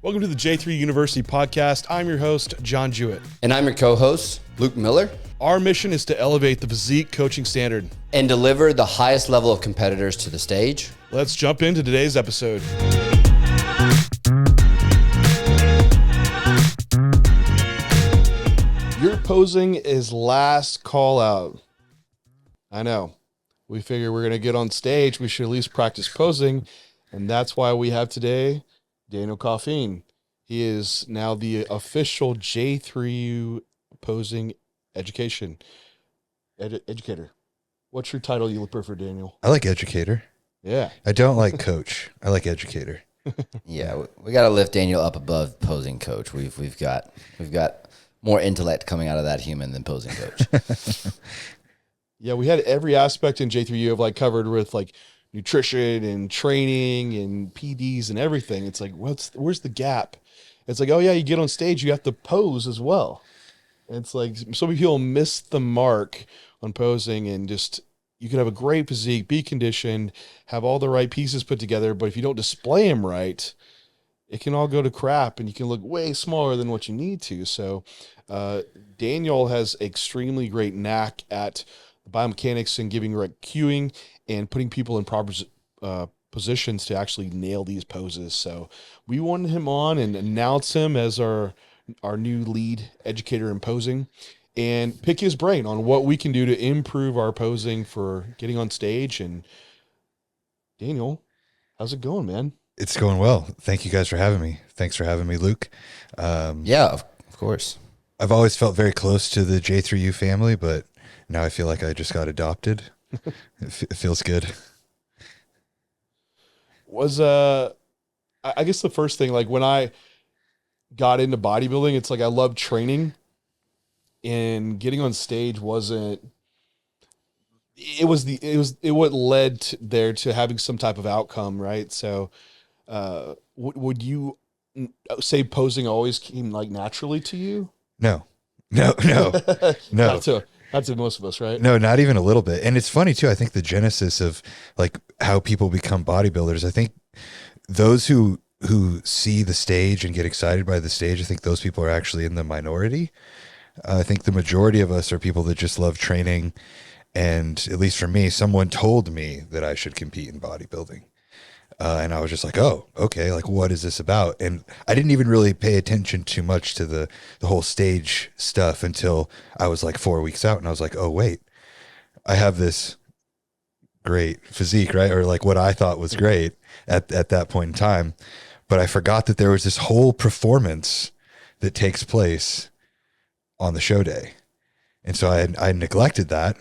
Welcome to the J3U University Podcast. I'm your host, John Jewett. And I'm your co-host, Luke Miller. Our mission is to elevate the physique coaching standard and deliver the highest level of competitors to the stage. Let's jump into today's episode. Your posing is last call out. I know. We figure we're going to get on stage. We should at least practice posing. And that's why we have today Daniel Coffeen. He is now the official J3U posing educator. What's your title you prefer, Daniel? I like educator. Yeah. I don't like coach. I like educator. Yeah, we got to lift Daniel up above posing coach. We've got more intellect coming out of that human than posing coach. Yeah, we had every aspect in J3U of covered with nutrition and training and PDs and everything. It's where's the gap? It's oh yeah, you get on stage, you have to pose as well. It's so many people miss the mark on posing, and just you can have a great physique, be conditioned, have all the right pieces put together, but if you don't display them right, it can all go to crap and you can look way smaller than what you need to. So Daniel has extremely great knack at biomechanics and giving right cueing and putting people in proper positions to actually nail these poses. So we wanted him on and announce him as our new lead educator in posing and pick his brain on what we can do to improve our posing for getting on stage. And Daniel, how's it going, man? It's going well. Thank you guys for having me. Thanks for having me, Luke. Yeah, of course. I've always felt very close to the J3U family, but now I feel like I just got adopted. It feels good. I guess the first thing, when I got into bodybuilding, it's I love training, and getting on stage wasn't. It what led there to having some type of outcome, right? So, would you say posing always came naturally to you? No. Not to most of us, right? No, not even a little bit. And it's funny too. I think the genesis of how people become bodybuilders, I think those who see the stage and get excited by the stage, I think those people are actually in the minority. I think the majority of us are people that just love training. And at least for me, someone told me that I should compete in bodybuilding. And I was just oh, okay, what is this about? And I didn't even really pay attention too much to the whole stage stuff until I was 4 weeks out, and I was oh, wait, I have this great physique, right? Or what I thought was great at that point in time. But I forgot that there was this whole performance that takes place on the show day. And so I neglected that.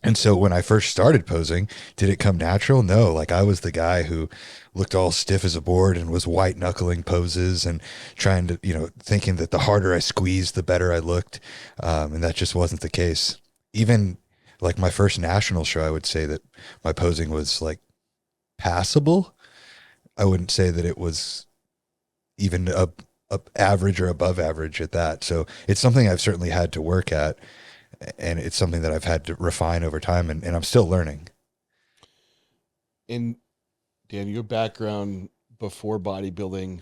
And so when I first started posing, did it come natural? No, I was the guy who looked all stiff as a board and was white knuckling poses and trying to, thinking that the harder I squeezed, the better I looked. And that just wasn't the case. Even my first national show, I would say that my posing was passable. I wouldn't say that it was even a average or above average at that. So it's something I've certainly had to work at. And it's something that I've had to refine over time, and I'm still learning. And Dan, your background before bodybuilding,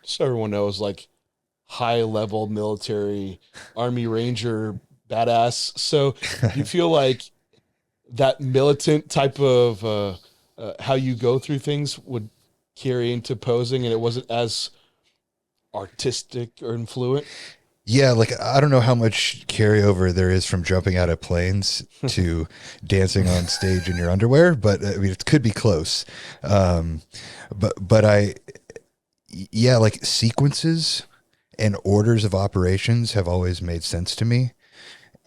so everyone knows, high level military, Army Ranger, badass. So you feel that militant type of how you go through things would carry into posing, and it wasn't as artistic or influent? Yeah, I don't know how much carryover there is from jumping out of planes to dancing on stage in your underwear, but I mean, it could be close. Sequences and orders of operations have always made sense to me.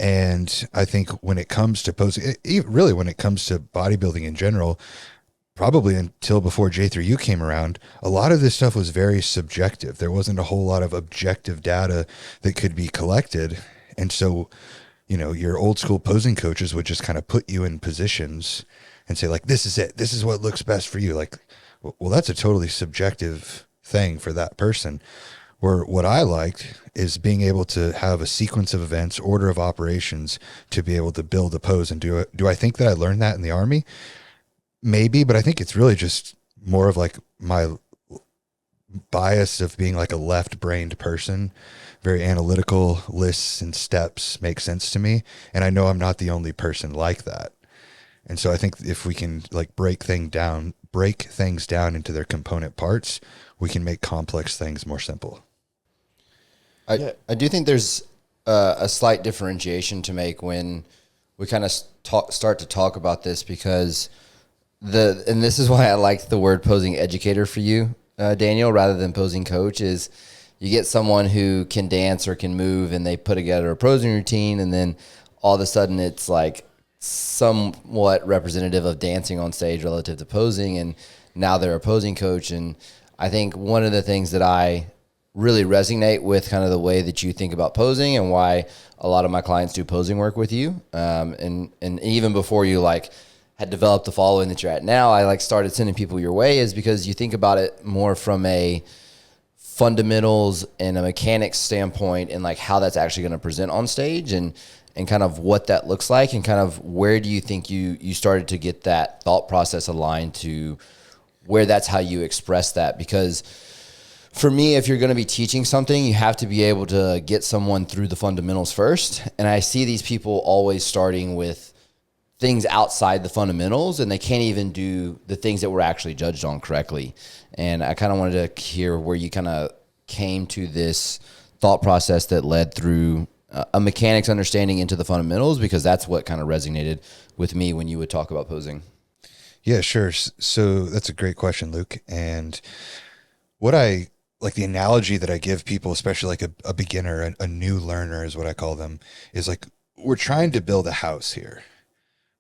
And I think when it comes to posing, really when it comes to bodybuilding in general, probably until before J3U came around, a lot of this stuff was very subjective. There wasn't a whole lot of objective data that could be collected. And so, your old school posing coaches would just kind of put you in positions and say this is it. This is what looks best for you. Well, that's a totally subjective thing for that person. Where what I liked is being able to have a sequence of events, order of operations to be able to build a pose and do it. Do I think that I learned that in the Army? Maybe, but I think it's really just more of my bias of being like a left-brained person, very analytical. Lists and steps make sense to me, and I know I'm not the only person like that. And so I think if we can like break things down into their component parts, we can make complex things more simple. I do think there's a slight differentiation to make when we kind of start to talk about this, because and this is why I like the word posing educator for you, Daniel, rather than posing coach, is you get someone who can dance or can move and they put together a posing routine, and then all of a sudden it's like somewhat representative of dancing on stage relative to posing, and now they're a posing coach. And I think one of the things that I really resonate with kind of the way that you think about posing, and why a lot of my clients do posing work with you. And even before you like had developed the following that you're at now, I like started sending people your way, is because you think about it more from a fundamentals and a mechanics standpoint, and like how that's actually going to present on stage, and kind of what that looks like, and kind of where do you think you started to get that thought process aligned to where that's how you express that. Because for me, if you're going to be teaching something, you have to be able to get someone through the fundamentals first. And I see these people always starting with things outside the fundamentals, and they can't even do the things that we're actually judged on correctly. And I kind of wanted to hear where you kind of came to this thought process that led through a mechanics understanding into the fundamentals, because that's what kind of resonated with me when you would talk about posing. Yeah, sure. So that's a great question, Luke. And what I like, the analogy that I give people, especially like a beginner, a new learner is what I call them, is like, we're trying to build a house here.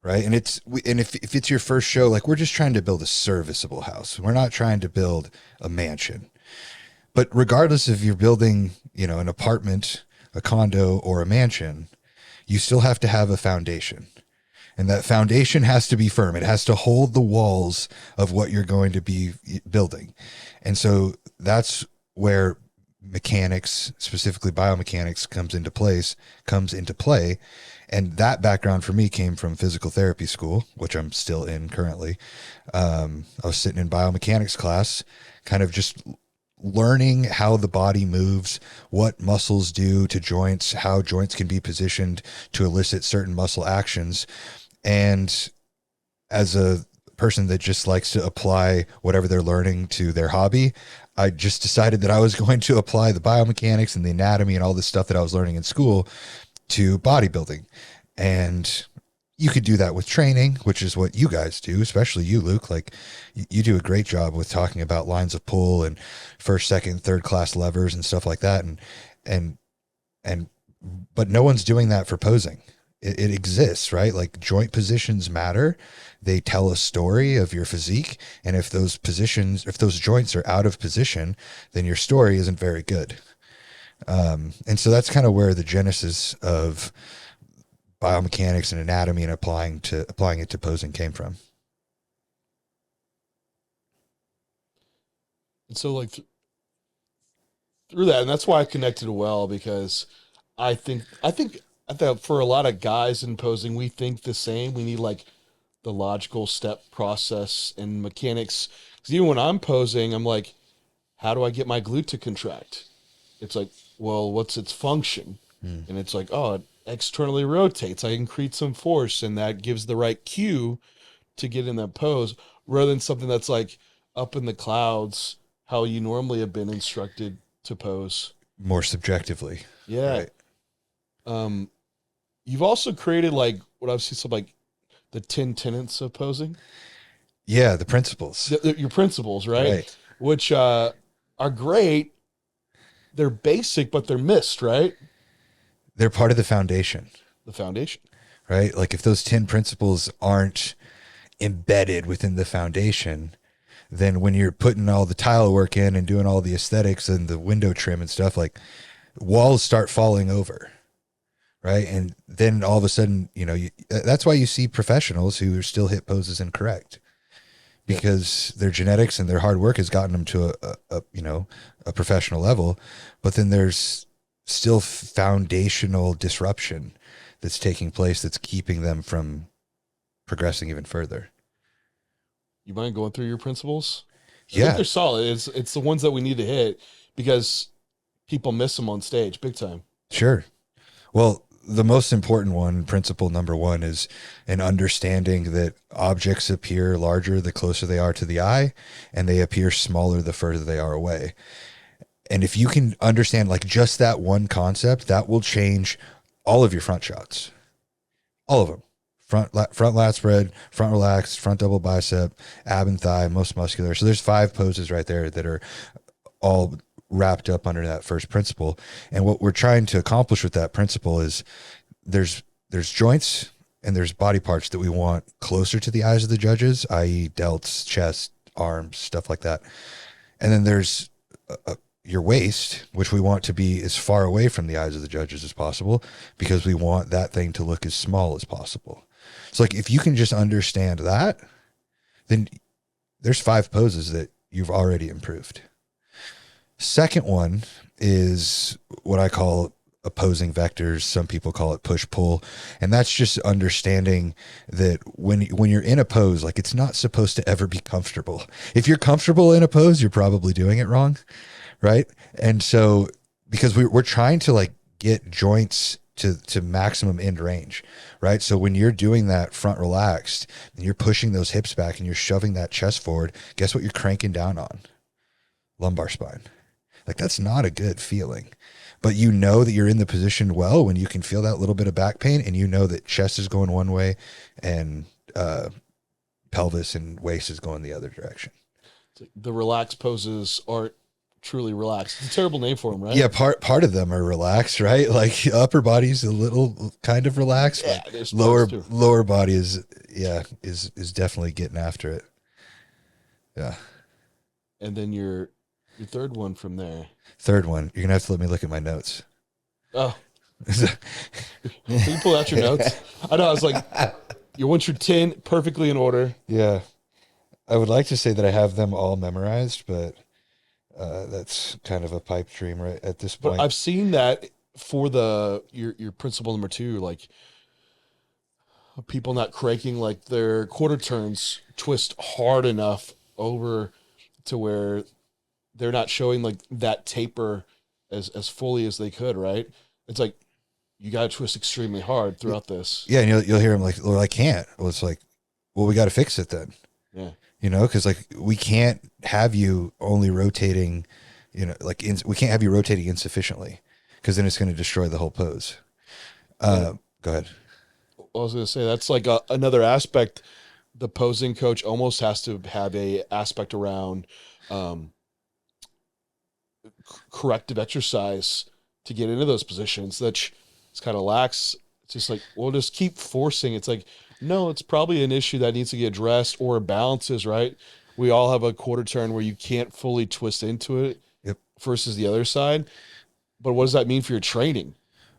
Right. And if it's your first show, like, we're just trying to build a serviceable house. We're not trying to build a mansion. But regardless if you're building, an apartment, a condo, or a mansion, you still have to have a foundation. And that foundation has to be firm. It has to hold the walls of what you're going to be building. And so that's where mechanics, specifically biomechanics, comes into play. And that background for me came from physical therapy school, which I'm still in currently. I was sitting in biomechanics class, kind of just learning how the body moves, what muscles do to joints, how joints can be positioned to elicit certain muscle actions. And as a person that just likes to apply whatever they're learning to their hobby, I just decided that I was going to apply the biomechanics and the anatomy and all this stuff that I was learning in school to bodybuilding. And you could do that with training, which is what you guys do, especially you, Luke. Like, you do a great job with talking about lines of pull and first, second, third class levers and stuff like that. But no one's doing that for posing. It exists, right? Like, joint positions matter. They tell a story of your physique. And if those joints are out of position, then your story isn't very good. And so that's kind of where the genesis of biomechanics and anatomy and applying it to posing came from. And so, like, through that, and that's why I connected well, because I think for a lot of guys in posing, we think the same. We need like the logical step process and mechanics. Because even when I'm posing, I'm like, how do I get my glute to contract? It's like, well, what's its function? And it's like, oh, it externally rotates. I can create some force, and that gives the right cue to get in that pose, rather than something that's like up in the clouds, how you normally have been instructed to pose. More subjectively. Yeah. Right. You've also created like what I've seen, some like the 10 tenets of posing. Yeah, the principles. Your principles, right? Which are great. They're basic, but they're missed, right? They're part of the foundation. The foundation. Right? Like, if those 10 principles aren't embedded within the foundation, then when you're putting all the tile work in and doing all the aesthetics and the window trim and stuff, like, walls start falling over. Right. And then all of a sudden, that's why you see professionals who still hit poses incorrect, because their genetics and their hard work has gotten them to a professional level. But then there's still foundational disruption that's taking place that's keeping them from progressing even further. You mind going through your principles? I think they're solid. It's the ones that we need to hit because people miss them on stage big time. Sure. Well, the most important one, principle number one, is an understanding that objects appear larger the closer they are to the eye, and they appear smaller the further they are away. And if you can understand like just that one concept, that will change all of your front shots, all of them. Front lat spread, front relaxed, front double bicep, ab and thigh, most muscular. So there's 5 poses right there that are all wrapped up under that first principle. And what we're trying to accomplish with that principle is there's joints and there's body parts that we want closer to the eyes of the judges, i.e. delts, chest, arms, stuff like that. And then there's your waist, which we want to be as far away from the eyes of the judges as possible because we want that thing to look as small as possible. So like if you can just understand that, then there's 5 poses that you've already improved. Second one is what I call opposing vectors. Some people call it push-pull. And that's just understanding that when you're in a pose, like it's not supposed to ever be comfortable. If you're comfortable in a pose, you're probably doing it wrong, right? And so because we're trying to like get joints to maximum end range, right? So when you're doing that front relaxed and you're pushing those hips back and you're shoving that chest forward, guess what you're cranking down on? Lumbar spine. Like that's not a good feeling, but you know that you're in the position well when you can feel that little bit of back pain and you know that chest is going one way and pelvis and waist is going the other direction. The relaxed poses aren't truly relaxed. It's a terrible name for them, right? Yeah, part of them are relaxed, right? Like upper body's a little kind of relaxed, yeah, but lower body is definitely getting after it. Yeah. And then your third one from there. Third one, you're gonna have to let me look at my notes. Oh. Can you pull out your notes? I know, I was like, you want your 10 perfectly in order. Yeah. I would like to say that I have them all memorized, but that's kind of a pipe dream right at this point. But I've seen that for your principle number 2, like people not cranking like their quarter turns twist hard enough over to where they're not showing like that taper as fully as they could, right? It's like you got to twist extremely hard throughout this. Yeah, and you'll hear them like, well, I can't. Well, it's like, well, we got to fix it then. Yeah. You know, because like we can't have you only rotating, you know, like we can't have you rotating insufficiently because then it's going to destroy the whole pose. Go ahead. I was going to say that's like another aspect. The posing coach almost has to have a aspect around corrective exercise to get into those positions. That's it's kind of lax. It's just like, well, just keep forcing. It's like, no, it's probably an issue that needs to get addressed or balances, right? We all have a quarter turn where you can't fully twist into it versus the other side. But what does that mean for your training?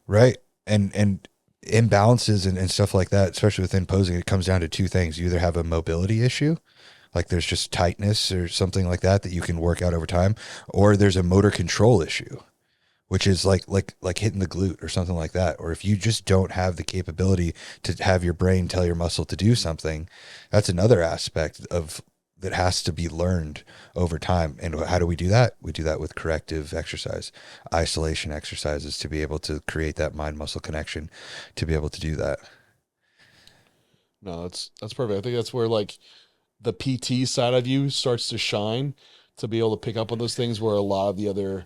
Right. And imbalances and stuff like that, especially within posing, it comes down to 2 things. You either have a mobility issue, like there's just tightness or something like that you can work out over time, or there's a motor control issue, which is like hitting the glute or something like that. Or if you just don't have the capability to have your brain tell your muscle to do something, that's another aspect of that has to be learned over time. And how do we do that? We do that with corrective exercise, isolation exercises to be able to create that mind muscle connection to be able to do that. No, that's perfect. I think that's where like the PT side of you starts to shine to be able to pick up on those things where a lot of the other,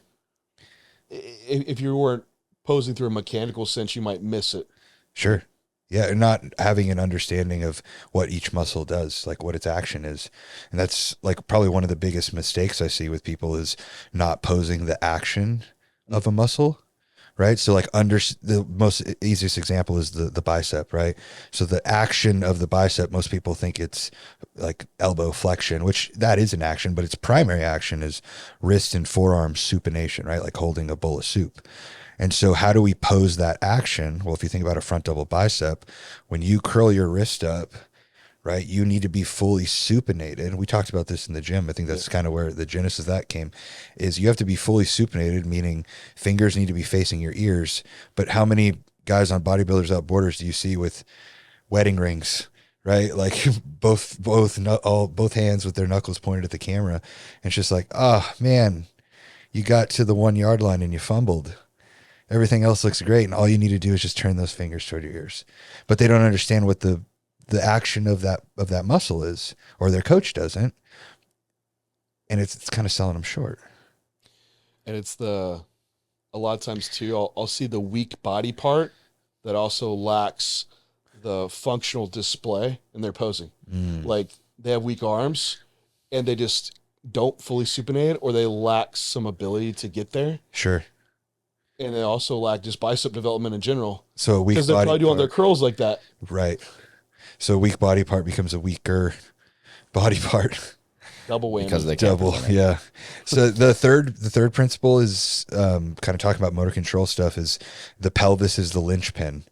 if you weren't posing through a mechanical sense, you might miss it. Sure. Yeah. And not having an understanding of what each muscle does, like what its action is. And that's like probably one of the biggest mistakes I see with people is not posing the action of a muscle. Right. So like the most easiest example is the bicep, right? So the action of the bicep, most people think it's like elbow flexion, which that is an action, but its primary action is wrist and forearm supination, right? Like holding a bowl of soup. And so how do we pose that action? Well, if you think about a front double bicep, when you curl your wrist up, right, you need to be fully supinated. We talked about this in the gym. I think that's kind of where the genesis of that came, is you have to be fully supinated, meaning fingers need to be facing your ears. But how many guys on Bodybuilders Without Borders do you see with wedding rings, right? Like both hands with their knuckles pointed at the camera. And it's just like, oh man, you got to the 1 yard line and you fumbled. Everything else looks great. And all you need to do is just turn those fingers toward your ears. But they don't understand what the action of that muscle is, or their coach doesn't. And it's kind of selling them short. And it's a lot of times too, I'll see the weak body part that also lacks the functional display in their posing. Like they have weak arms and they just don't fully supinate, or they lack some ability to get there. Sure. And they also lack just bicep development in general. So a weak because they're body probably doing part, their curls like that. Right. So a weak body part becomes a weaker body part. Double whammy. Because they Double, yeah. So the third principle is kind of talking about motor control stuff. Is the pelvis is the linchpin,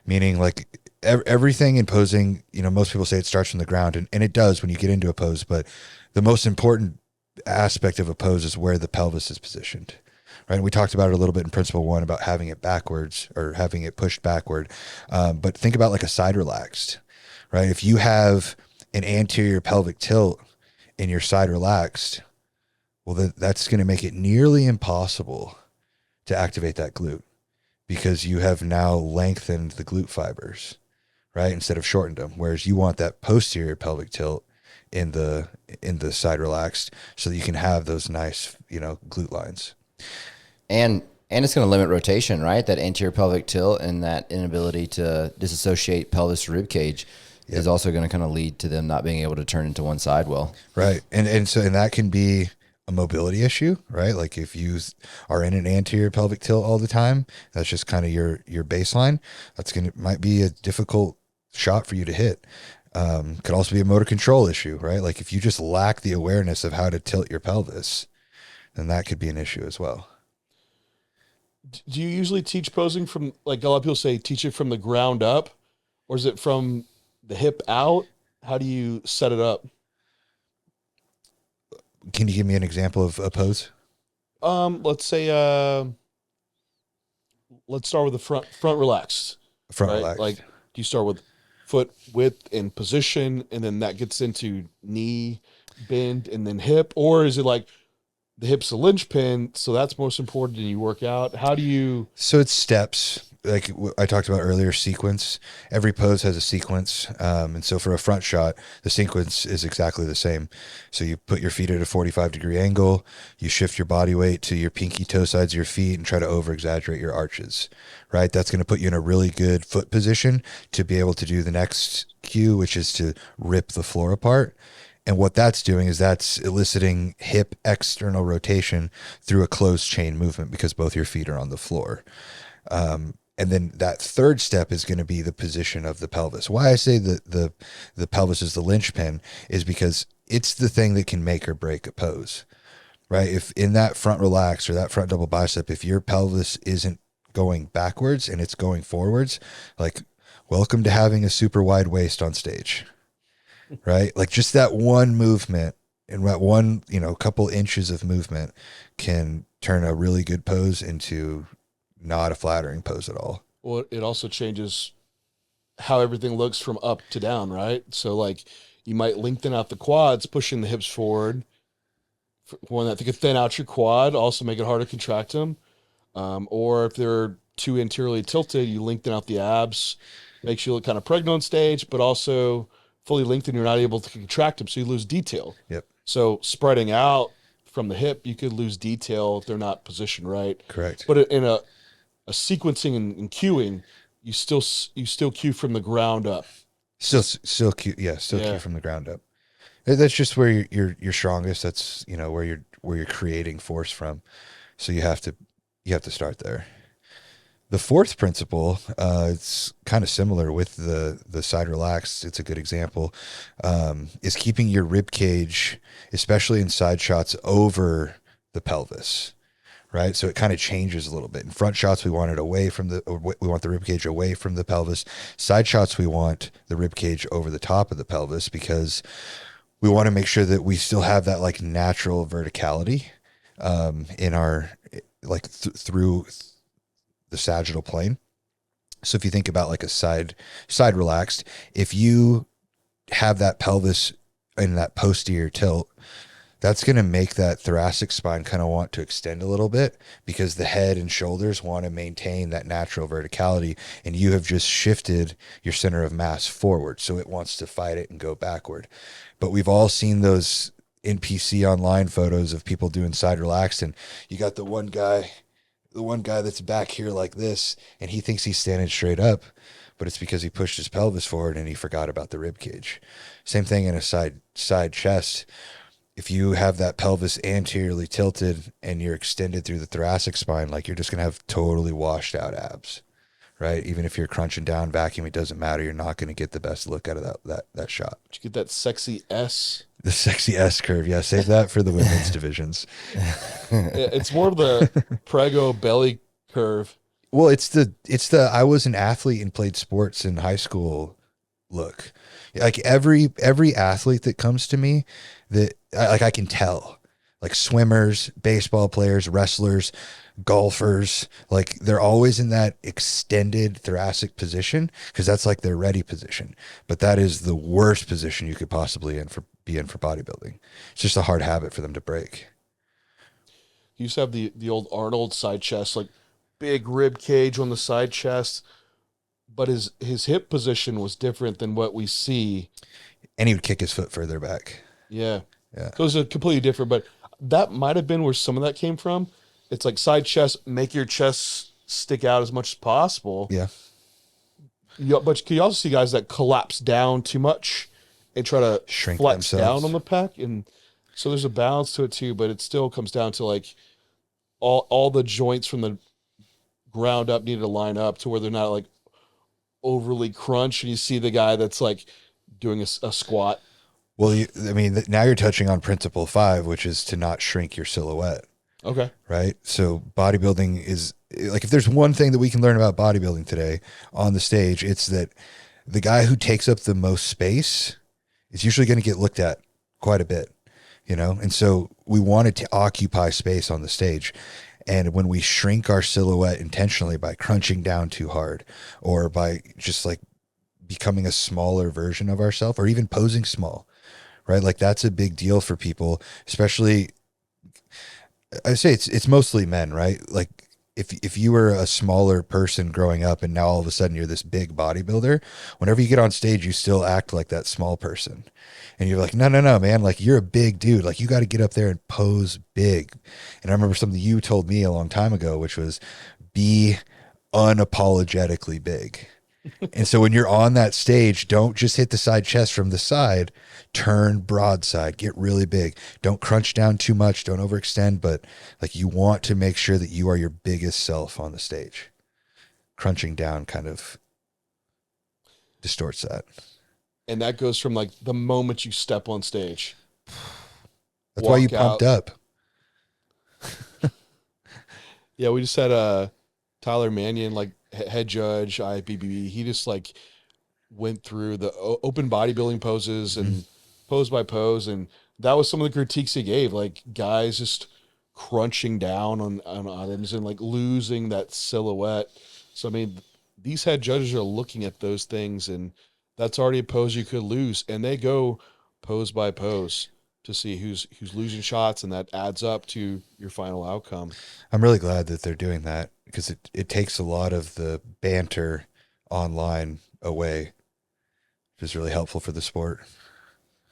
meaning like everything in posing. You know, most people say it starts from the ground, and it does when you get into a pose. But the most important aspect of a pose is where the pelvis is positioned. Right. And we talked about it a little bit in principle 1 about having it backwards or having it pushed backward. But think about like a side relaxed, right? If you have an anterior pelvic tilt and your side relaxed, well, that's going to make it nearly impossible to activate that glute, because you have now lengthened the glute fibers, right? Instead of shortened them. Whereas you want that posterior pelvic tilt in the side relaxed so that you can have those nice, glute lines. And it's going to limit rotation, right? That anterior pelvic tilt and that inability to disassociate pelvis to rib cage is also going to kind of lead to them not being able to turn into one side well. Right. And so that can be a mobility issue, right? Like if you are in an anterior pelvic tilt all the time, that's just kind of your baseline. Might be a difficult shot for you to hit. Could also be a motor control issue, right? Like if you just lack the awareness of how to tilt your pelvis, then that could be an issue as well. Do you usually teach posing from, like a lot of people say, teach it from the ground up, or is it from the hip out? How do you set it up? Can you give me an example of a pose? Let's say, let's start with the front relaxed. Front right? relaxed. Like, do you start with foot width and position, and then that gets into knee bend and then hip? Or is it like the hip's a linchpin, so that's most important and you work out? How do you... So it's steps. Like I talked about earlier, sequence. Every pose has a sequence. And so for a front shot, the sequence is exactly the same. So you put your feet at a 45-degree angle, you shift your body weight to your pinky toe sides of your feet and try to over-exaggerate your arches, right? That's going to put you in a really good foot position to be able to do the next cue, which is to rip the floor apart. And what that's doing is that's eliciting hip external rotation through a closed chain movement because both your feet are on the floor. And then that third step is going to be the position of the pelvis. Why I say that the pelvis is the linchpin is because it's the thing that can make or break a pose, right? If in that front relax or that front double bicep, if your pelvis isn't going backwards and it's going forwards, like welcome to having a super wide waist on stage, right? Like just that one movement and that one, couple inches of movement can turn a really good pose into not a flattering pose at all. Well, it also changes how everything looks from up to down, right? So like you might lengthen out the quads, pushing the hips forward. One that could thin out your quad, also make it harder to contract them. Or if they're too interiorly tilted, you lengthen out the abs, makes you look kind of pregnant on stage, but also fully lengthened, you're not able to contract them, so you lose detail. Yep. So spreading out from the hip, you could lose detail if they're not positioned right. Correct. But in a sequencing and cueing, you still cue from the ground up. Still cue, cue from the ground up. That's just where you're strongest. That's where you're creating force from. So you have to start there. The fourth principle, it's kind of similar with the side relaxed. It's a good example. Is keeping your rib cage, especially in side shots, over the pelvis. Right. So it kind of changes a little bit. In front shots, we want it we want the rib cage away from the pelvis. Side shots, we want the rib cage over the top of the pelvis because we want to make sure that we still have that like natural verticality in our through the sagittal plane. So if you think about like a side relaxed, if you have that pelvis in that posterior tilt, that's going to make that thoracic spine kind of want to extend a little bit, because the head and shoulders want to maintain that natural verticality, and you have just shifted your center of mass forward, so it wants to fight it and go backward. But we've all seen those NPC online photos of people doing side relaxed, and you got the one guy that's back here like this, and he thinks he's standing straight up, but it's because he pushed his pelvis forward and he forgot about the rib cage. Same thing in a side chest. If you have that pelvis anteriorly tilted and you're extended through the thoracic spine, like, you're just going to have totally washed out abs, right? Even if you're crunching down, vacuum, it doesn't matter. You're not going to get the best look out of that shot. Did you get that sexy S? The sexy S curve. Yeah. Save that for the women's divisions. It's more of the prego belly curve. Well, it's the I was an athlete and played sports in high school look. Like every athlete that comes to me that I can tell, like swimmers, baseball players, wrestlers, golfers, like they're always in that extended thoracic position, because that's like their ready position. But that is the worst position you could possibly be in for bodybuilding. It's just a hard habit for them to break. You used to have the old Arnold side chest, like big rib cage on the side chest, but his hip position was different than what we see. And he would kick his foot further back. Yeah. Yeah. Those are completely different, but that might have been where some of that came from. It's like side chest, make your chest stick out as much as possible. Yeah. But you also see guys that collapse down too much and try to Shrink flex themselves down on the pec. And so there's a balance to it too, but it still comes down to like all the joints from the ground up need to line up to where they're not like overly crunched. And you see the guy that's like doing a squat. Well, now you're touching on principle 5, which is to not shrink your silhouette. Okay. Right. So bodybuilding is like, if there's one thing that we can learn about bodybuilding today on the stage, it's that the guy who takes up the most space is usually going to get looked at quite a bit, And so we wanted to occupy space on the stage. And when we shrink our silhouette intentionally by crunching down too hard, or by just like becoming a smaller version of ourselves, or even posing small, right? Like that's a big deal for people, especially, I say it's mostly men, right? Like if you were a smaller person growing up and now all of a sudden you're this big bodybuilder, whenever you get on stage, you still act like that small person. And you're like, no, man, like you're a big dude. Like you got to get up there and pose big. And I remember something you told me a long time ago, which was be unapologetically big. And so when you're on that stage, don't just hit the side chest from the side, turn broadside, get really big. Don't crunch down too much. Don't overextend, but like you want to make sure that you are your biggest self on the stage. Crunching down kind of distorts that. And that goes from like the moment you step on stage. That's why you pumped up. Yeah, we just had Tyler Mannion, like head judge, IFBB. He just like went through the open bodybuilding poses and pose by pose, and that was some of the critiques he gave. Like guys just crunching down on items and like losing that silhouette. So I mean, these head judges are looking at those things, and that's already a pose you could lose, and they go pose by pose to see who's losing shots, and that adds up to your final outcome. I'm really glad that they're doing that, because it takes a lot of the banter online away, which is really helpful for the sport.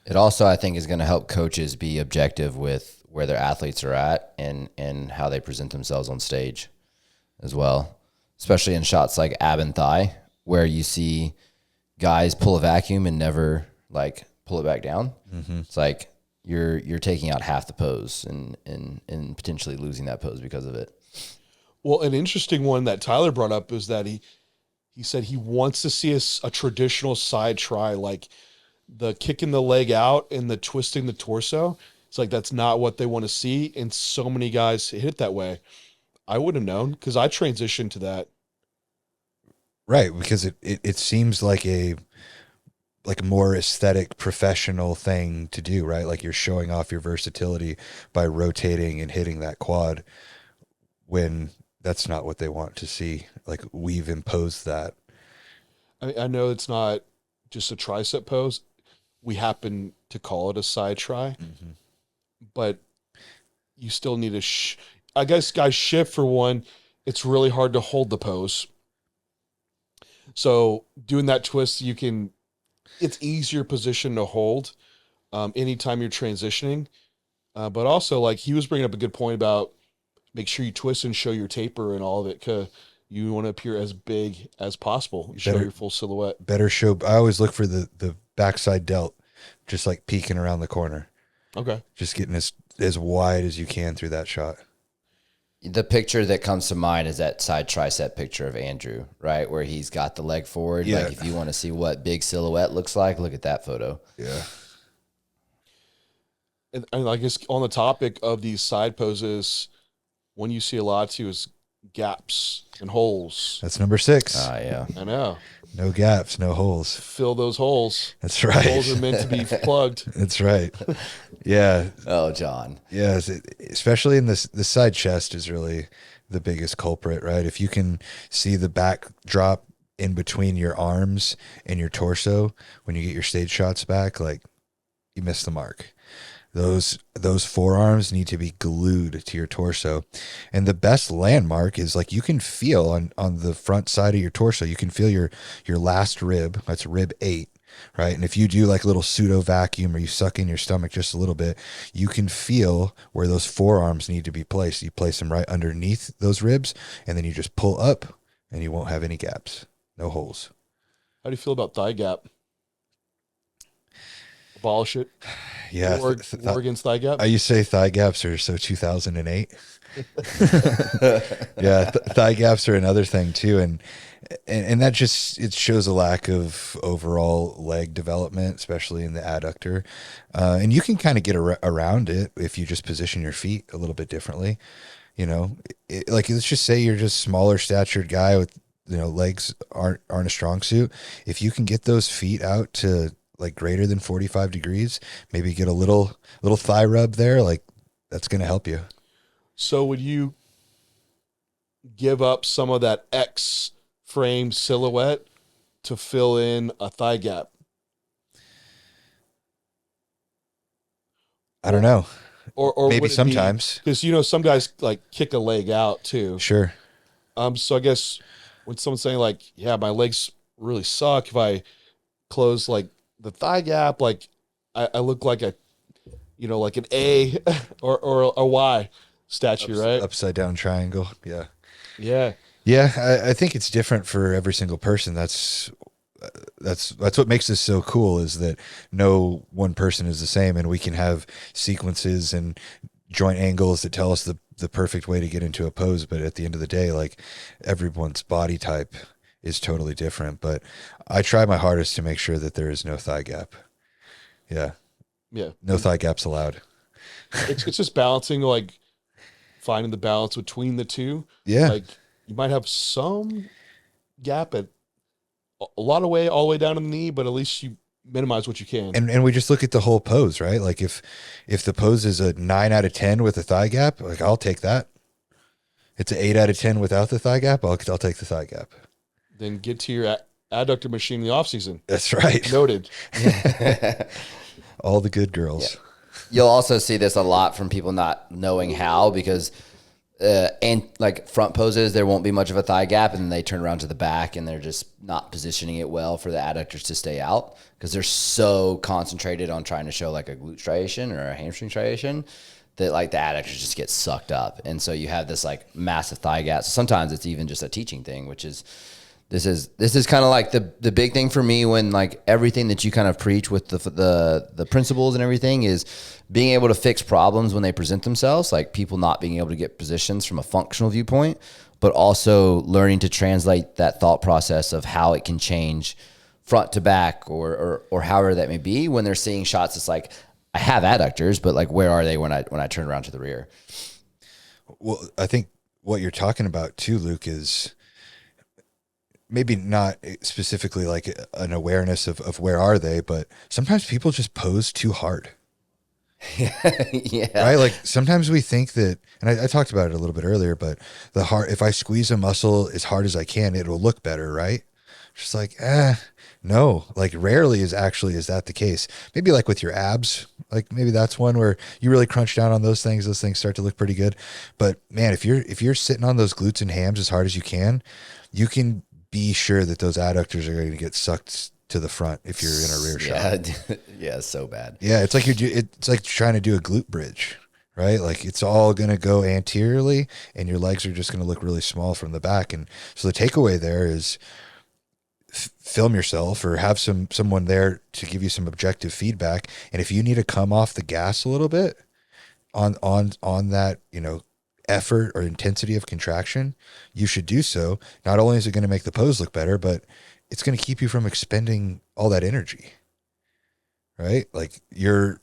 It also, I think, is going to help coaches be objective with where their athletes are at and how they present themselves on stage as well, especially in shots like ab and thigh, where you see guys pull a vacuum and never like pull it back down. Mm-hmm. It's like you're taking out half the pose and potentially losing that pose because of it. Well, an interesting one that Tyler brought up is that he said he wants to see a traditional side try, like the kicking the leg out and the twisting the torso. It's like that's not what they want to see, and so many guys hit it that way. I wouldn't have known because I transitioned to that. Right, because it seems like a more aesthetic, professional thing to do, right? Like you're showing off your versatility by rotating and hitting that quad, when that's not what they want to see. Like we've imposed that. I know it's not just a tricep pose. we happen to call it a side try, but you still need I guess guys shift for one. It's really hard to hold the pose. So doing that twist, it's easier position to hold anytime you're transitioning. But also, like, he was bringing up a good point about make sure you twist and show your taper and all of it, because you want to appear as big as possible. You show your full silhouette. Better show. I always look for the backside delt, just like peeking around the corner. Okay. Just getting as wide as you can through that shot. The picture that comes to mind is that side tricep picture of Andrew, right? Where he's got the leg forward. Yeah. Like, if you want to see what big silhouette looks like, look at that photo. Yeah. And I guess on the topic of these side poses, one you see a lot too is gaps and holes. That's number 6. Yeah. I know. No gaps, no holes. Fill those holes. That's right. Holes are meant to be plugged. That's right. Yeah. Oh, John. Yeah. Especially in the side chest is really the biggest culprit, right? If you can see the back drop in between your arms and your torso when you get your stage shots back, like, you missed the mark. Those forearms need to be glued to your torso. And the best landmark is, like, you can feel on the front side of your torso, you can feel your last rib. That's rib 8, right? And if you do like a little pseudo vacuum or you suck in your stomach just a little bit, you can feel where those forearms need to be placed. You place them right underneath those ribs, and then you just pull up and you won't have any gaps, no holes. How do you feel about thigh gap? Abolish it. Yeah. War against thigh gap. You say thigh gaps are so 2008. Yeah. Thigh gaps are another thing too. And that just, it shows a lack of overall leg development, especially in the adductor. And you can kind of get around it if you just position your feet a little bit differently. You know, like, let's just say you're just smaller statured guy with, legs aren't a strong suit. If you can get those feet out to like greater than 45 degrees, maybe get a little thigh rub there, like, that's going to help you. So would you give up some of that X frame silhouette to fill in a thigh gap? I don't know. Or maybe sometimes. Because, some guys like kick a leg out too. Sure. So I guess when someone's saying like, yeah, my legs really suck, if I close like the thigh gap, like I look like like an A or a Y statue, right? Upside down triangle. Yeah. Yeah. Yeah. I think it's different for every single person. That's what makes this so cool, is that no one person is the same, and we can have sequences and joint angles that tell us the perfect way to get into a pose. But at the end of the day, like, everyone's body type is totally different, but I try my hardest to make sure that there is no thigh gap. Yeah. Yeah. No thigh gaps allowed. It's just balancing, like finding the balance between the two. Yeah. Like, you might have some gap at a lot of way, all the way down to the knee, but at least you minimize what you can. And we just look at the whole pose, right? Like, if the pose is a 9 out of 10 with a thigh gap, like, I'll take that. It's an 8 out of 10 without the thigh gap, I'll take the thigh gap. Then get to your adductor machine in the off season. That's right. Noted. All the good girls. Yeah. You'll also see this a lot from people not knowing how, because and like front poses, there won't be much of a thigh gap, and then they turn around to the back and they're just not positioning it well for the adductors to stay out, because they're so concentrated on trying to show like a glute striation or a hamstring striation that, like, the adductors just get sucked up. And so you have this like massive thigh gap. So sometimes it's even just a teaching thing, which is, this is kind of like the big thing for me, when like everything that you kind of preach with the principles and everything is being able to fix problems when they present themselves, like people not being able to get positions from a functional viewpoint, but also learning to translate that thought process of how it can change front to back or however that may be when they're seeing shots. It's like, I have adductors, but like, where are they when I turn around to the rear? Well, I think what you're talking about too, Luke, is maybe not specifically like an awareness of where are they, but sometimes people just pose too hard. Yeah. Right? Like, sometimes we think that, and I talked about it a little bit earlier, but if I squeeze a muscle as hard as I can, it will look better, right? Just like, no, like rarely is that the case. Maybe like with your abs, like maybe that's one where you really crunch down on those things start to look pretty good. But man, if you're sitting on those glutes and hams as hard as you can be sure that those adductors are going to get sucked to the front if you're in a rear shot. Yeah, so bad. Yeah, it's like trying to do a glute bridge, right? Like it's all going to go anteriorly and your legs are just going to look really small from the back. And so the takeaway there is film yourself or have someone there to give you some objective feedback. And if you need to come off the gas a little bit on that, effort or intensity of contraction, you should do so. Not only is it going to make the pose look better, but it's going to keep you from expending all that energy, right? Like your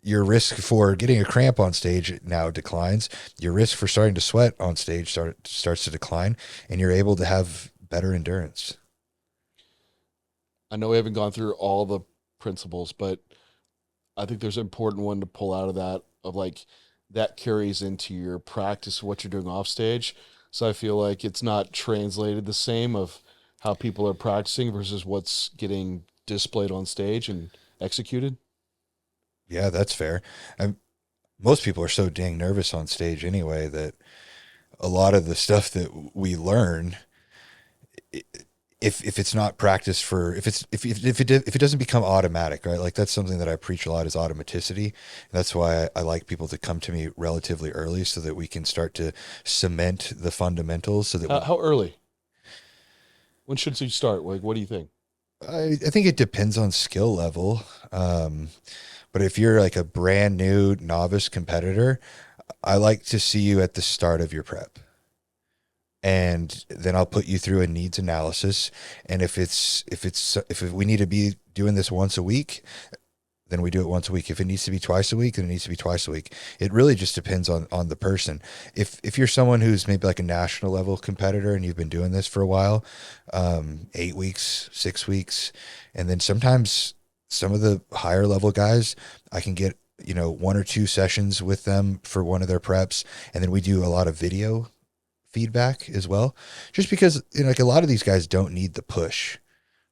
risk for getting a cramp on stage now declines. Your risk for starting to sweat on stage starts to decline, and you're able to have better endurance. I know we haven't gone through all the principles, but I think there's an important one to pull out of that, of like that carries into your practice of what you're doing off stage. So I feel like it's not translated the same of how people are practicing versus what's getting displayed on stage and executed. Yeah, that's fair. Most people are so dang nervous on stage anyway that a lot of the stuff that we learn, if it's not practiced for, if it doesn't become automatic, right? Like that's something that I preach a lot is automaticity. And that's why I like people to come to me relatively early so that we can start to cement the fundamentals. So that How early? When should you start? Like, what do you think? I think it depends on skill level. But if you're like a brand new novice competitor, I like to see you at the start of your prep. And then I'll put you through a needs analysis. And if we need to be doing this once a week, then we do it once a week. If it needs to be twice a week, then it needs to be twice a week. It really just depends on the person. If you're someone who's maybe like a national level competitor and you've been doing this for a while, 8 weeks, 6 weeks, and then sometimes some of the higher level guys, I can get, 1 or 2 sessions with them for one of their preps. And then we do a lot of video feedback as well, just because, like a lot of these guys don't need the push,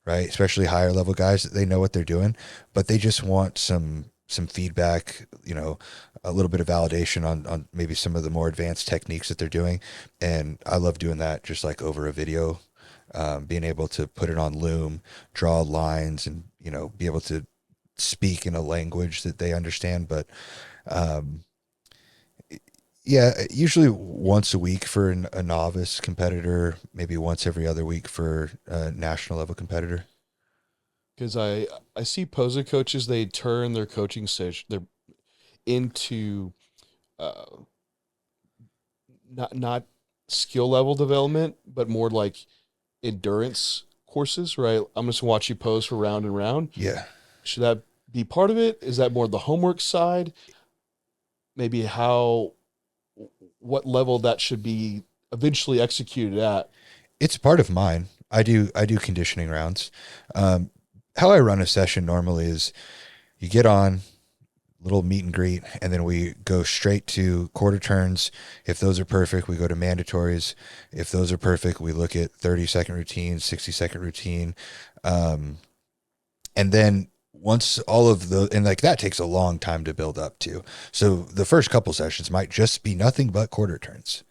right? Especially higher level guys, they know what they're doing, but they just want some feedback, a little bit of validation on maybe some of the more advanced techniques that they're doing. And I love doing that just like over a video, being able to put it on Loom, draw lines and, be able to speak in a language that they understand. But, yeah, usually once a week for a novice competitor, maybe once every other week for a national level competitor. Because I see poser coaches, they turn their coaching stage into not skill level development, but more like endurance courses, right? I'm just gonna watch you pose for round and round. Yeah. Should that be part of it? Is that more the homework side? Maybe what level that should be eventually executed at? It's part of mine. I do conditioning rounds. How I run a session normally is you get on, little meet and greet, and then we go straight to quarter turns. If those are perfect, we go to mandatories. If those are perfect, we look at 30-second routine, 60-second routine. And then once all of and like that takes a long time to build up to. So the first couple sessions might just be nothing but quarter turns,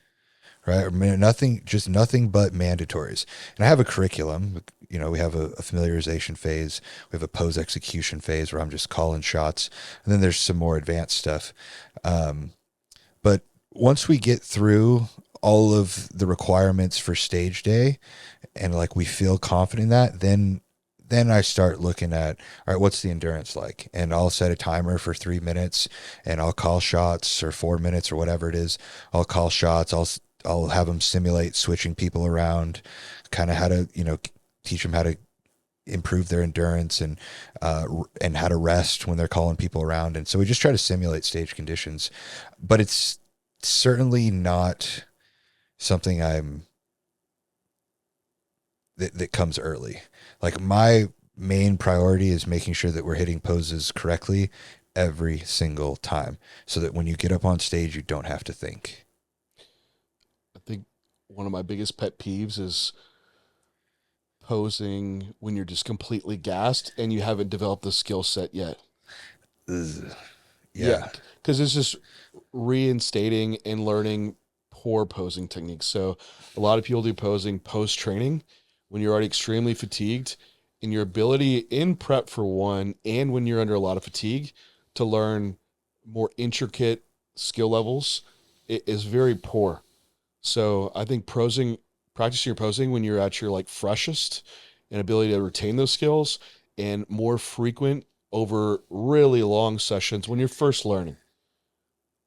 right? Or nothing but mandatories. And I have a curriculum. We have a familiarization phase. We have a pose execution phase where I'm just calling shots. And then there's some more advanced stuff. But once we get through all of the requirements for stage day and like we feel confident in that, then I start looking at, all right, what's the endurance like? And I'll set a timer for 3 minutes and I'll call shots, or 4 minutes or whatever it is. I'll call shots. I'll have them simulate switching people around, kind of how to, teach them how to improve their endurance and how to rest when they're calling people around. And so we just try to simulate stage conditions, but it's certainly not something that comes early. Like my main priority is making sure that we're hitting poses correctly every single time so that when you get up on stage, you don't have to think. I think one of my biggest pet peeves is posing when you're just completely gassed and you haven't developed the skill set yet. Yeah. Because it's just reinstating and learning poor posing techniques. So a lot of people do posing post training when you're already extremely fatigued, and your ability in prep for one, and when you're under a lot of fatigue, to learn more intricate skill levels is very poor. So I think practicing your posing when you're at your like freshest and ability to retain those skills, and more frequent over really long sessions when you're first learning.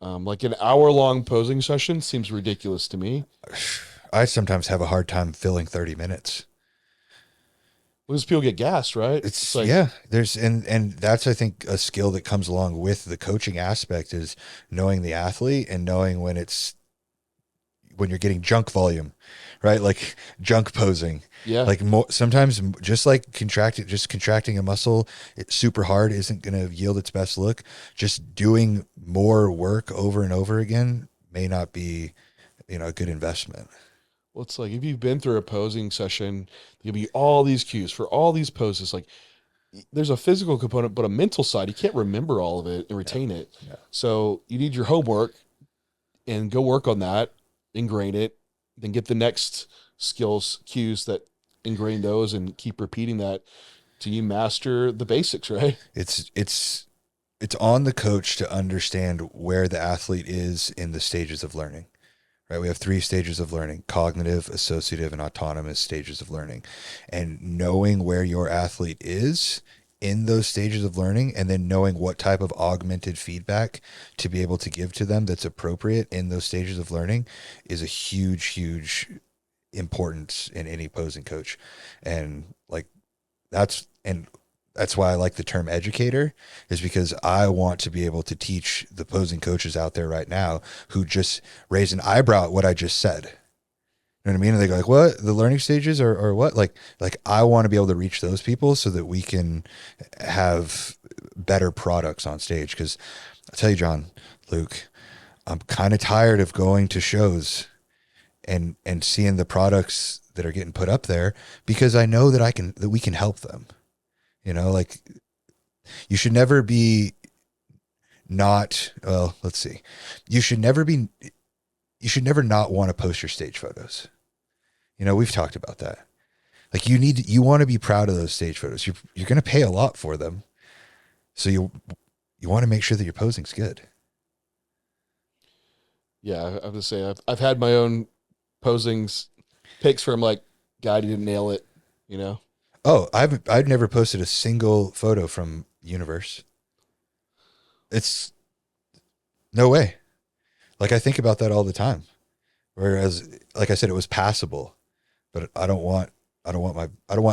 Like an hour-long posing session seems ridiculous to me. I sometimes have a hard time filling 30 minutes. Because people get gassed, right? It's like, yeah, there's, and that's, I think, a skill that comes along with the coaching aspect, is knowing the athlete and knowing when you're getting junk volume, right? Like junk posing. Yeah. Like sometimes just like contracting a muscle, it's super hard, isn't going to yield its best look. Just doing more work over and over again may not be, a good investment. Well, it's like if you've been through a posing session, there'll be all these cues for all these poses. Like there's a physical component, but a mental side. You can't remember all of it and retain it. Yeah. So you need your homework and go work on that, ingrain it, then get the next skills cues that ingrain those and keep repeating that till you master the basics, right? It's on the coach to understand where the athlete is in the stages of learning. Right? We have 3 stages of learning: cognitive, associative, and autonomous stages of learning. And knowing where your athlete is in those stages of learning, and then knowing what type of augmented feedback to be able to give to them that's appropriate in those stages of learning, is a huge, huge importance in any posing coach. And like that's why I like the term educator, is because I want to be able to teach the posing coaches out there right now who just raise an eyebrow at what I just said. You know what I mean? And they go like, what? The learning stages or what? Like I want to be able to reach those people so that we can have better products on stage. Because I'll tell you, John, Luke, I'm kind of tired of going to shows and seeing the products that are getting put up there, because I know that we can help them. Like you should never be let's see. You should never not want to post your stage photos. We've talked about that. Like you want to be proud of those stage photos. You're going to pay a lot for them. So you want to make sure that your posing's good. Yeah. I have to say, I've had my own posings pics where I'm like, God, you didn't nail it, Oh, I've never posted a single photo from Universe. It's no way. Like I think about that all the time. Whereas, like I said, it was passable, but I don't want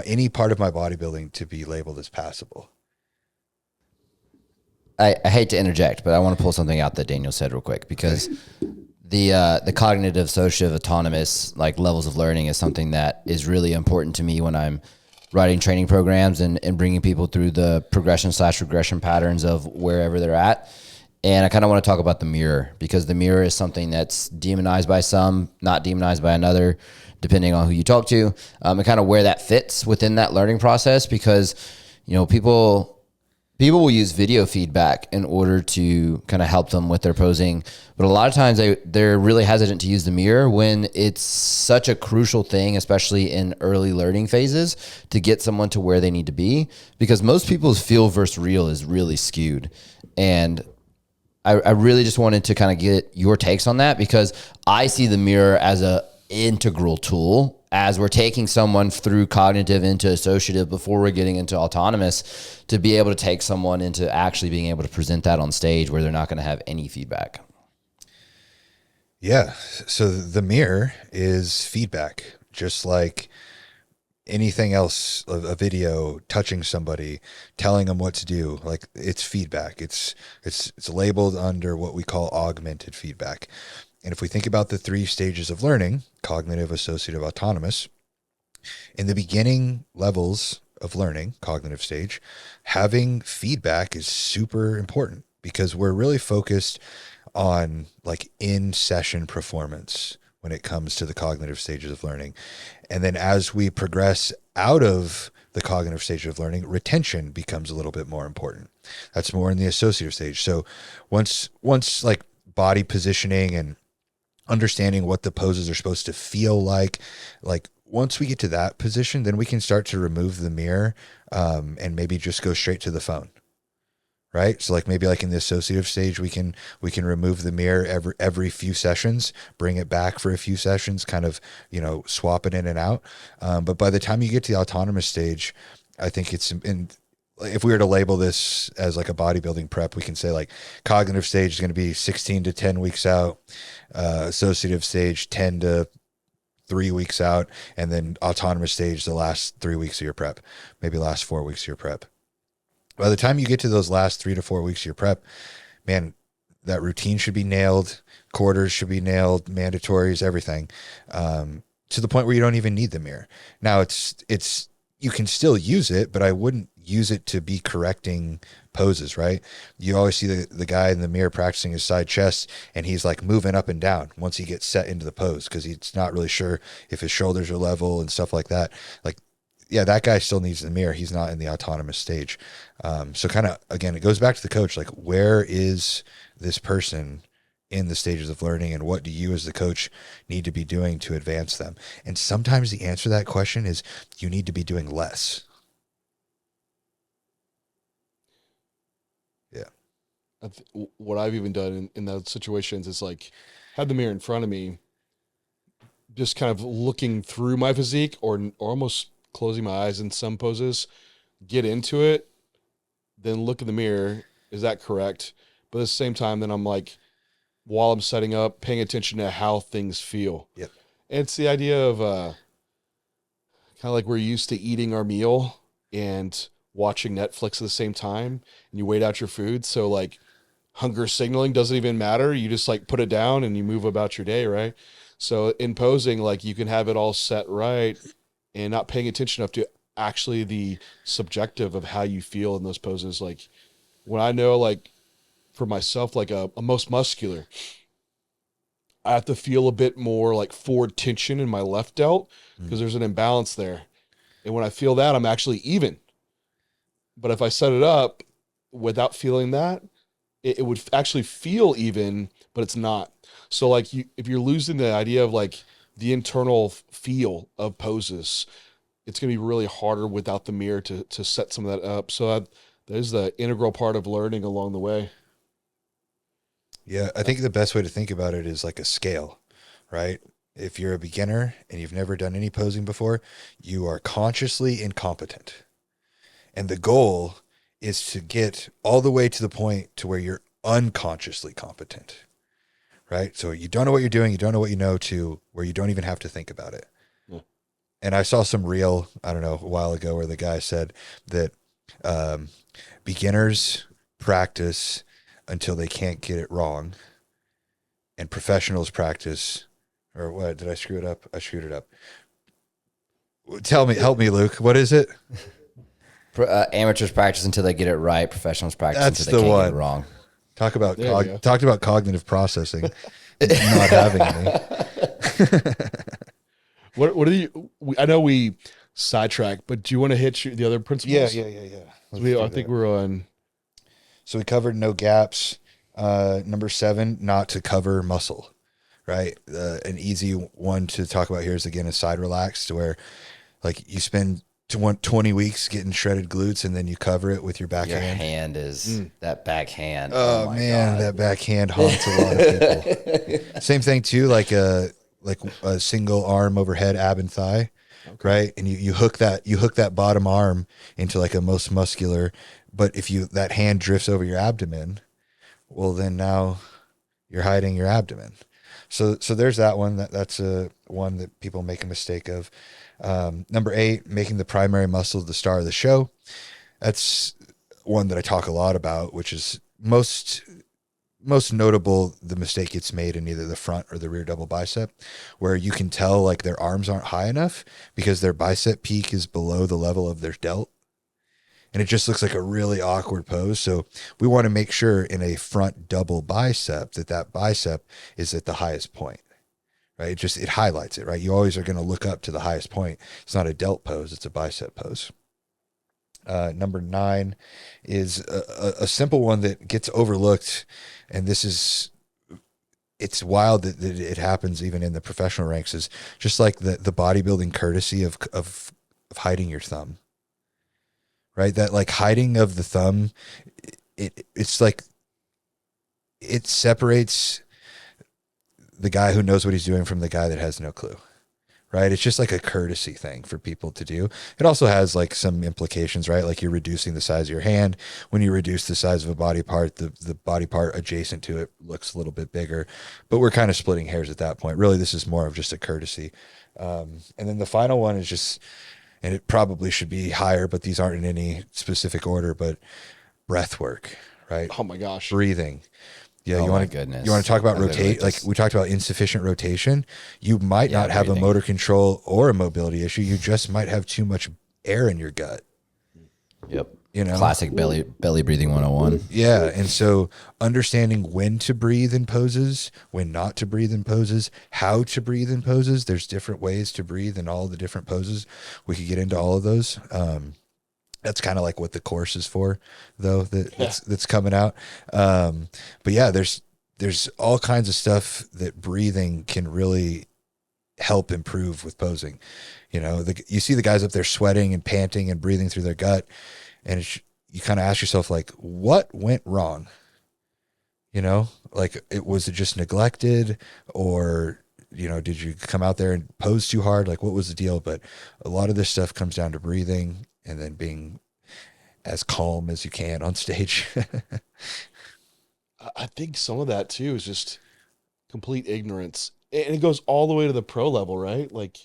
any part of my bodybuilding to be labeled as passable. I hate to interject, but I want to pull something out that Daniel said real quick, because the cognitive, associative, autonomous like levels of learning is something that is really important to me when I'm writing training programs and bringing people through the progression/regression patterns of wherever they're at. And I kind of want to talk about the mirror, because the mirror is something that's demonized by some, not demonized by another, depending on who you talk to, and kind of where that fits within that learning process. Because, people will use video feedback in order to kind of help them with their posing. But a lot of times they're really hesitant to use the mirror when it's such a crucial thing, especially in early learning phases, to get someone to where they need to be, because most people's feel versus real is really skewed. And I really just wanted to kind of get your takes on that, because I see the mirror as a integral tool as we're taking someone through cognitive into associative before we're getting into autonomous, to be able to take someone into actually being able to present that on stage where they're not going to have any feedback. Yeah. So the mirror is feedback, just like anything else, a video, touching somebody, telling them what to do. Like it's feedback. It's labeled under what we call augmented feedback. And if we think about the 3 stages of learning, cognitive, associative, autonomous, in the beginning levels of learning, cognitive stage, having feedback is super important, because we're really focused on like in-session performance when it comes to the cognitive stages of learning. And then as we progress out of the cognitive stage of learning, retention becomes a little bit more important. That's more in the associative stage. So once like body positioning and understanding what the poses are supposed to feel like once we get to that position, then we can start to remove the mirror and maybe just go straight to the phone. Right. So like maybe like in the associative stage, we can remove the mirror every few sessions, bring it back for a few sessions, kind of, swap it in and out. But by the time you get to the autonomous stage, I think if we were to label this as like a bodybuilding prep, we can say like cognitive stage is going to be 16 to 10 weeks out, associative stage 10 to 3 weeks out, and then autonomous stage the last 3 weeks of your prep, maybe last 4 weeks of your prep. By the time you get to those last 3 to 4 weeks of your prep, man, that routine should be nailed. Quarters should be nailed, mandatories, everything, to the point where you don't even need the mirror. Now it's you can still use it, but I wouldn't use it to be correcting poses, right? You always see the guy in the mirror practicing his side chest, and he's like moving up and down once he gets set into the pose because he's not really sure if his shoulders are level and stuff like that. Like, yeah, that guy still needs the mirror. He's not in the autonomous stage. So kind of, again, it goes back to the coach, like where is this person in the stages of learning, and what do you as the coach need to be doing to advance them? And sometimes the answer to that question is you need to be doing less. Yeah. What I've even done in those situations is like had the mirror in front of me, just kind of looking through my physique or almost closing my eyes in some poses, get into it, then look in the mirror. Is that correct? But at the same time, then I'm like, while I'm setting up, paying attention to how things feel. Yep. And it's the idea of kind of like we're used to eating our meal and watching Netflix at the same time, and you wait out your food. So like hunger signaling doesn't even matter. You just like put it down and you move about your day, right? So in posing, like you can have it all set right and not paying attention up to actually the subjective of how you feel in those poses. Like when I know, like for myself, like a most muscular, I have to feel a bit more like forward tension in my left delt because there's an imbalance there. And when I feel that, I'm actually even. But if I set it up without feeling that, it would actually feel even, but it's not. So like if you're losing the idea of like the internal feel of poses, it's going to be really harder without the mirror to set some of that up. So that is the integral part of learning along the way. Yeah, I think the best way to think about it is like a scale, right? If you're a beginner and you've never done any posing before, you are consciously incompetent. And the goal is to get all the way to the point to where you're unconsciously competent, right? So you don't know what you're doing, you don't know what you know, to where you don't even have to think about it. Yeah. And I saw some reel, I don't know, a while ago where the guy said that beginners practice until they can't get it wrong, and professionals practice, or what, did I screw it up? I screwed it up. Help me, Luke. What is it? Amateurs practice until they get it right. Professionals practice until they can't get it wrong. Talked about cognitive processing, not having any. What are you? I know we sidetracked, but do you want to hit the other principles? Yeah. I think we're on. So we covered no gaps. Number 7, not to cover muscle, right? An easy one to talk about here is, again, a side relax, to where like you spend 20 weeks getting shredded glutes and then you cover it with your backhand. Your hand is that backhand. Oh man, God. That backhand haunts a lot of people. Same thing too, like a single arm overhead ab and thigh. Okay. Right. And you hook that bottom arm into like a most muscular, but if that hand drifts over your abdomen, well then now you're hiding your abdomen. So there's that one. That's a one that people make a mistake of. Number 8, making the primary muscle the star of the show. That's one that I talk a lot about, which is most notable. The mistake gets made in either the front or the rear double bicep, where you can tell like their arms aren't high enough because their bicep peak is below the level of their delt. And it just looks like a really awkward pose. So we want to make sure in a front double bicep that bicep is at the highest point, right? It highlights it, right? You always are going to look up to the highest point. It's not a delt pose, it's a bicep pose. Number 9 is a simple one that gets overlooked. And it's wild that it happens even in the professional ranks, is just like the bodybuilding courtesy of hiding your thumb, right? That like hiding of the thumb, it's like, it separates the guy who knows what he's doing from the guy that has no clue, right? It's just like a courtesy thing for people to do. It also has like some implications, right? Like you're reducing the size of your hand. When you reduce the size of a body part, the body part adjacent to it looks a little bit bigger, but we're kind of splitting hairs at that point. Really, this is more of just a courtesy. And then the final one is just, and it probably should be higher, but these aren't in any specific order, but breath work, right? Oh my gosh. Breathing. Yeah, Oh you my want goodness. to talk about I literally rotate? Like just- we talked about insufficient rotation. You might Yeah, not have breathing. a motor control or a mobility issue. You just might have too much air in your gut. Yep. You know, Classic belly breathing 101. yeah. And so understanding when to breathe in poses, when not to breathe in poses, how to breathe in poses. There's different ways to breathe in all the different poses. We could get into all of those. That's kind of like what the course is for, though, that's coming out. But yeah, there's all kinds of stuff that breathing can really help improve with posing. You know, you see the guys up there sweating and panting and breathing through their gut, and you kind of ask yourself, like, what went wrong? You know, like, was it just neglected, or, you know, did you come out there and pose too hard? Like, what was the deal? But a lot of this stuff comes down to breathing and then being as calm as you can on stage. I think some of that too is just complete ignorance. And it goes all the way to the pro level, right? Like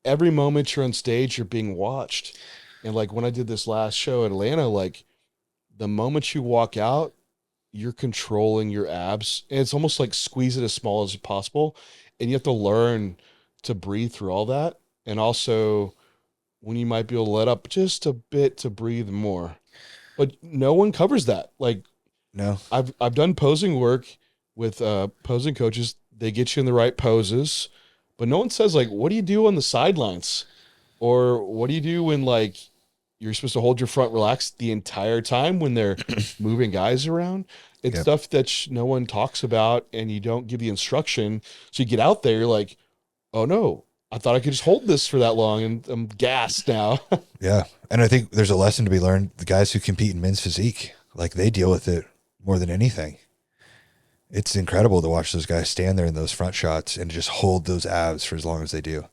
every moment you're on stage, you're being watched. And like when I did this last show in Atlanta, like the moment you walk out, you're controlling your abs. And it's almost like squeeze it as small as possible. And you have to learn to breathe through all that. And also when you might be able to let up just a bit to breathe more. But no one covers that. Like No. I've done posing work with posing coaches. They get you in the right poses, but no one says like, what do you do on the sidelines? Or what do you do when like you're supposed to hold your front relaxed the entire time when they're moving guys around? It's Yep. stuff that no one talks about, and you don't give the instruction. So you get out there, you're like, oh no, I thought I could just hold this for that long, and I'm gassed now. Yeah. And I think there's a lesson to be learned. The guys who compete in men's physique, like, they deal with it more than anything. It's incredible to watch those guys stand there in those front shots and just hold those abs for as long as they do.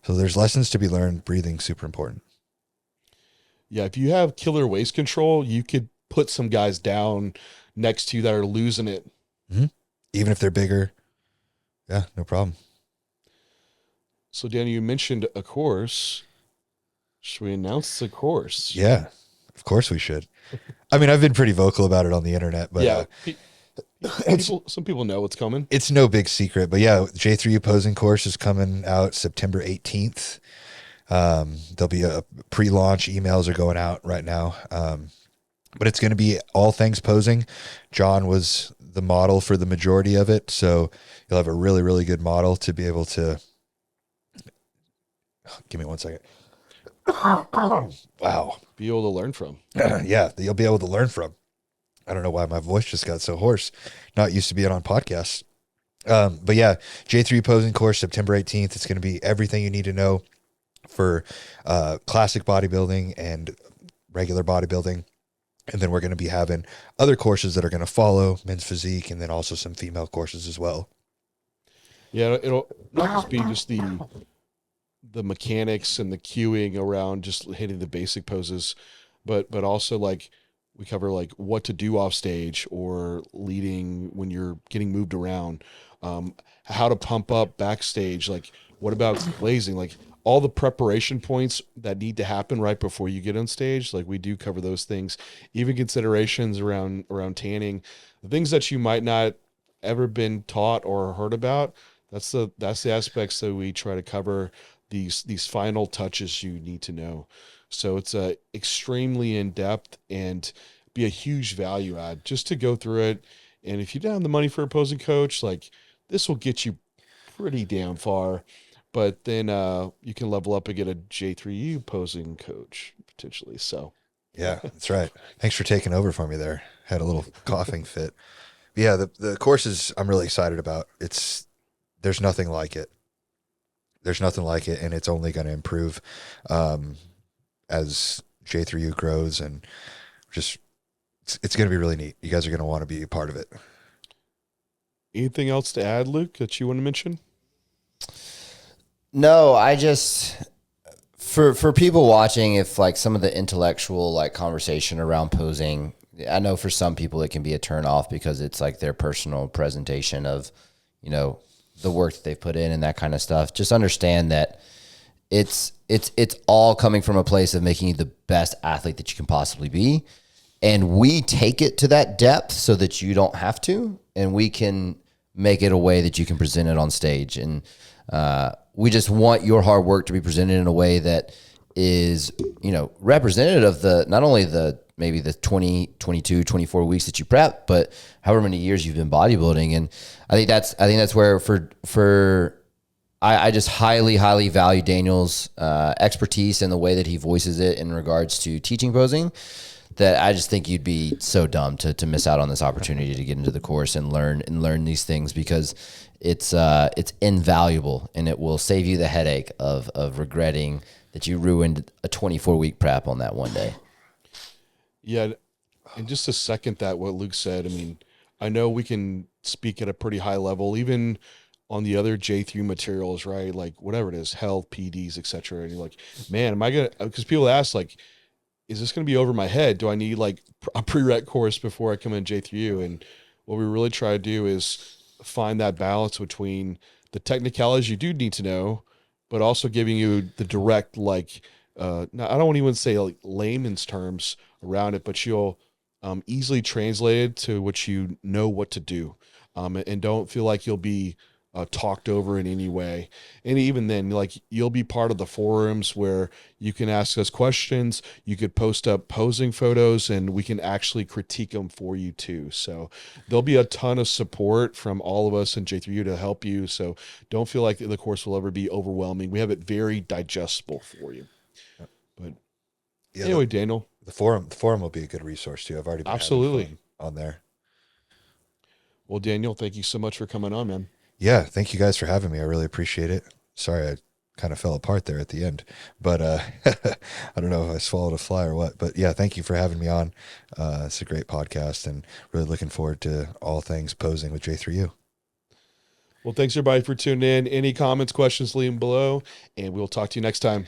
So there's lessons to be learned. Breathing, super important. Yeah, if you have killer waist control, you could put some guys down next to you that are losing it. Even if they're bigger. Yeah, no problem. So, Danny, you mentioned a course. Should we announce the course? Yeah, of course we should. I mean, I've been pretty vocal about it on the internet, but Yeah. Some people know what's coming. it's no big secret. But yeah, J3U posing course is coming out September 18th. There'll be a pre-launch. Emails are going out right now. But it's going to be all things posing. John was the model for the majority of it. So you'll have a really, really good model to be able to. Give me 1 second. Wow. Be able to learn from. Yeah, that you'll be able to learn from. I don't know why my voice just got so hoarse. Not used to being on podcasts. But yeah, J3U posing course, September 18th. It's going to be everything you need to know for classic bodybuilding and regular bodybuilding. And then we're going to be having other courses that are going to follow, men's physique, and then also some female courses as well. Yeah, it'll not just be just the mechanics and the cueing around just hitting the basic poses, but also like we cover like what to do off stage or leading when you're getting moved around, how to pump up backstage, like what about blazing, like all the preparation points that need to happen right before you get on stage. Like we do cover those things, even considerations around tanning, the things that you might not ever been taught or heard about. That's the aspects that we try to cover, these final touches you need to know. So it's extremely in depth and be a huge value add just to go through it. And if you don't have the money for a posing coach, like this will get you pretty damn far. But then you can level up and get a J3U posing coach potentially. So Yeah, that's right. Thanks for taking over for me there. Had a little coughing fit. Yeah, the courses I'm really excited about. There's nothing like it. There's nothing like it, and it's only going to improve as J3U grows, and just it's going to be really neat. You guys are going to want to be a part of it. anything else to add, Luke, that you want to mention? No, I just for people watching, if like some of the intellectual like conversation around posing, I know for some people it can be a turn off because it's like their personal presentation of, you know, the work that they've put in and that kind of stuff. Just understand that it's all coming from a place of making you the best athlete that you can possibly be. And we take it to that depth so that you don't have to, and we can make it a way that you can present it on stage. And we just want your hard work to be presented in a way that is, you know, representative of the, not only the, maybe the 20, 22, 24 weeks that you prep, but however many years you've been bodybuilding. And I think that's where I just highly, highly value Daniel's expertise and the way that he voices it in regards to teaching posing, that I just think you'd be so dumb to miss out on this opportunity to get into the course and learn these things, because it's invaluable, and it will save you the headache of regretting that you ruined a 24-week prep on that one day. Yeah, and just to second that, what Luke said, I mean, I know we can speak at a pretty high level, even on the other J3 materials, right? Like whatever it is, health, PDs, etc. And you're like, man, am I gonna? Because people ask, like, is this going to be over my head? Do I need like a prereq course before I come in J3U? And what we really try to do is find that balance between the technicalities you do need to know, but also giving you the direct, like, I don't even say like layman's terms around it, but you'll easily translate it to what you know what to do, and don't feel like you'll be talked over in any way. And even then, like, you'll be part of the forums where you can ask us questions. You could post up posing photos and we can actually critique them for you too. So there'll be a ton of support from all of us in J3U to help you. So don't feel like the course will ever be overwhelming. We have it very digestible for you. But yeah, anyway, Daniel, the forum will be a good resource too. I've already been absolutely on there. Well, Daniel, thank you so much for coming on, man. Yeah, thank you guys for having me. I really appreciate it. Sorry, I kind of fell apart there at the end, but I don't know if I swallowed a fly or what. But yeah, thank you for having me on. It's a great podcast, and really looking forward to all things posing with J3U. Well, thanks everybody for tuning in. Any comments, questions, leave them below, and we'll talk to you next time.